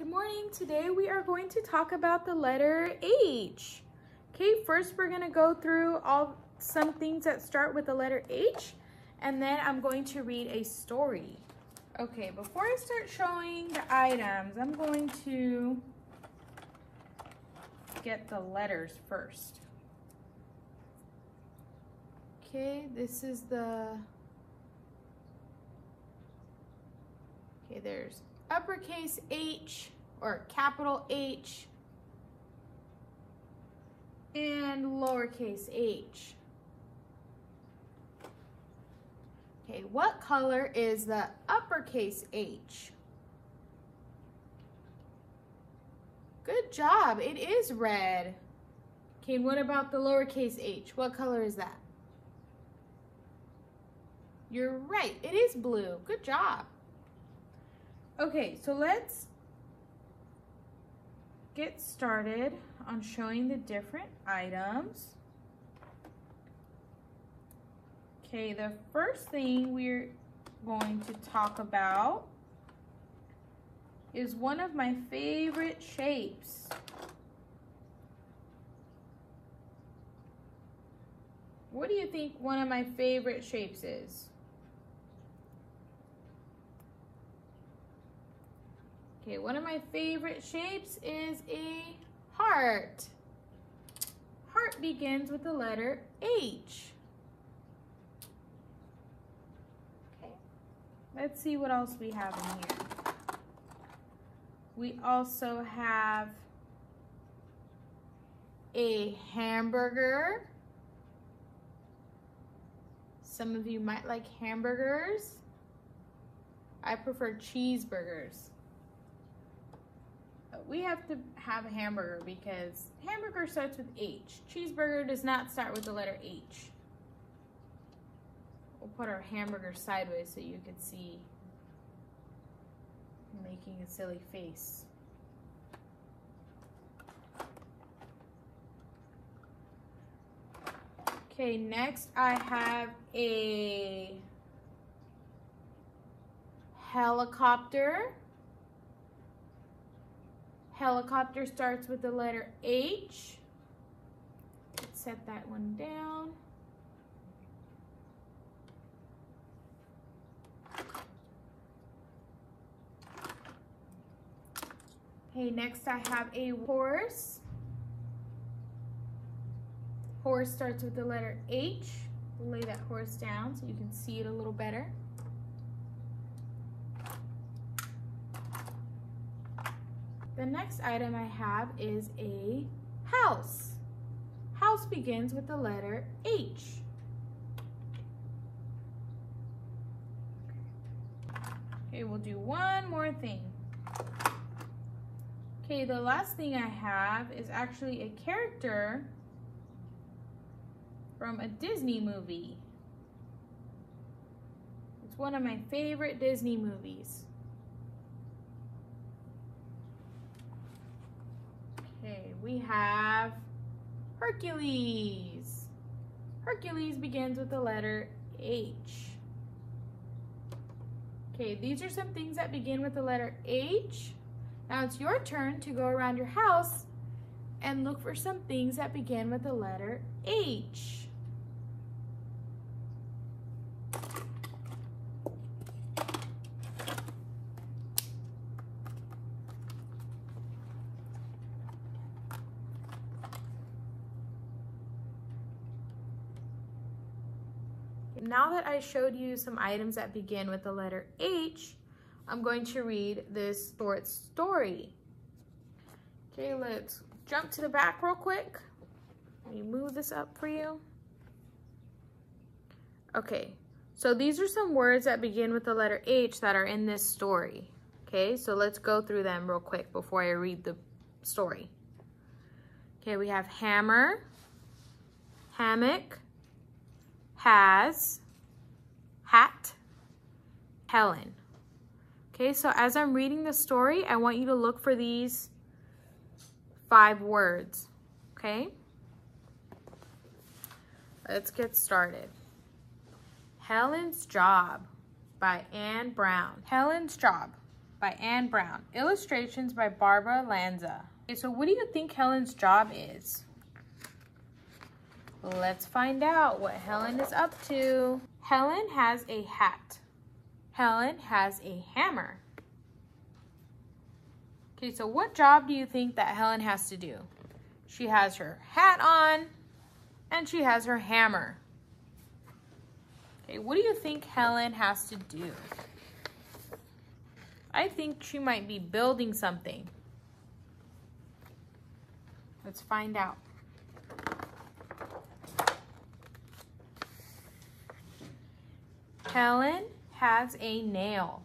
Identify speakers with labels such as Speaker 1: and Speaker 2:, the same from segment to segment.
Speaker 1: Good morning. Today we are going to talk about the letter H. Okay, first we're going to go through some things that start with the letter H, and then I'm going to read a story. Okay, before I start showing the items, I'm going to get the letters first. Okay, this is there's uppercase H or capital H and lowercase h. Okay, what color is the uppercase H? Good job, it is red. Okay, and what about the lowercase h? What color is that? You're right, it is blue. Good job. Okay, so let's get started on showing the different items. Okay, the first thing we're going to talk about is one of my favorite shapes. What do you think one of my favorite shapes is? Okay, one of my favorite shapes is a heart. Heart begins with the letter H. Okay, let's see what else we have in here. We also have a hamburger. Some of you might like hamburgers. I prefer cheeseburgers. We have to have a hamburger because hamburger starts with H. Cheeseburger does not start with the letter H. We'll put our hamburger sideways so you can see I'm making a silly face. Okay, next I have a helicopter. Helicopter starts with the letter H. Let's set that one down. Okay, next I have a horse. Horse starts with the letter H. We'll lay that horse down so you can see it a little better. The next item I have is a house. House begins with the letter H. Okay, we'll do one more thing. Okay, the last thing I have is actually a character from a Disney movie. It's one of my favorite Disney movies. Okay, we have Hercules. Hercules begins with the letter H. Okay, these are some things that begin with the letter H. Now it's your turn to go around your house and look for some things that begin with the letter H. Now that I showed you some items that begin with the letter H, I'm going to read this short story. Okay, let's jump to the back real quick. Let me move this up for you. Okay, so these are some words that begin with the letter H that are in this story. Okay, so let's go through them real quick before I read the story. Okay, we have hammer, hammock, has, hat, Helen. Okay, so as I'm reading the story, I want you to look for these 5 words, okay? Let's get started. Helen's Job by Anne Brown. Helen's Job. by Anne Brown. Illustrations by Barbara Lanza. Okay, so what do you think Helen's job is? Let's find out what Helen is up to. Helen has a hat. Helen has a hammer. Okay, so what job do you think that Helen has to do? She has her hat on and she has her hammer. Okay, what do you think Helen has to do? I think she might be building something. Let's find out. Helen has a nail.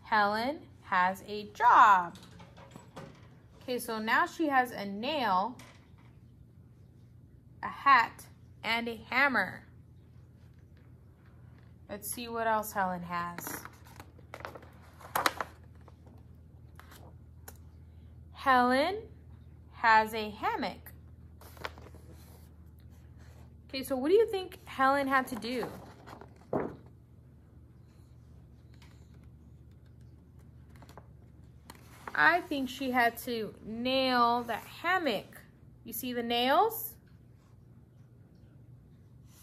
Speaker 1: Helen has a job. Okay, so now she has a nail, a hat, and a hammer. Let's see what else Helen has. Helen has a hammock. Okay, so what do you think Helen had to do? I think she had to nail that hammock. You see the nails?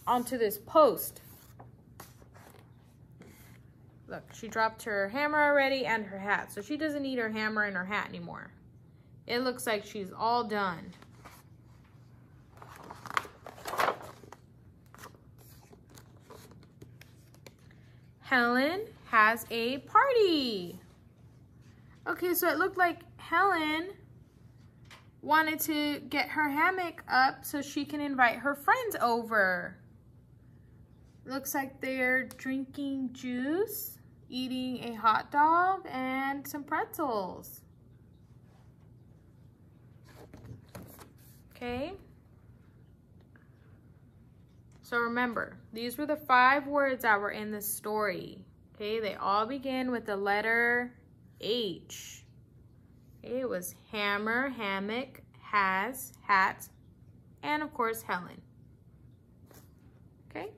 Speaker 1: Onto this post. Look, she dropped her hammer already and her hat. So she doesn't need her hammer and her hat anymore. It looks like she's all done. Helen has a party. Okay, so it looked like Helen wanted to get her hammock up so she can invite her friends over. Looks like they're drinking juice, eating a hot dog, and some pretzels. Okay. So remember, these were the 5 words that were in the story. Okay, they all begin with the letter H. Okay, it was hammer, hammock, has, hat, and of course Helen. Okay.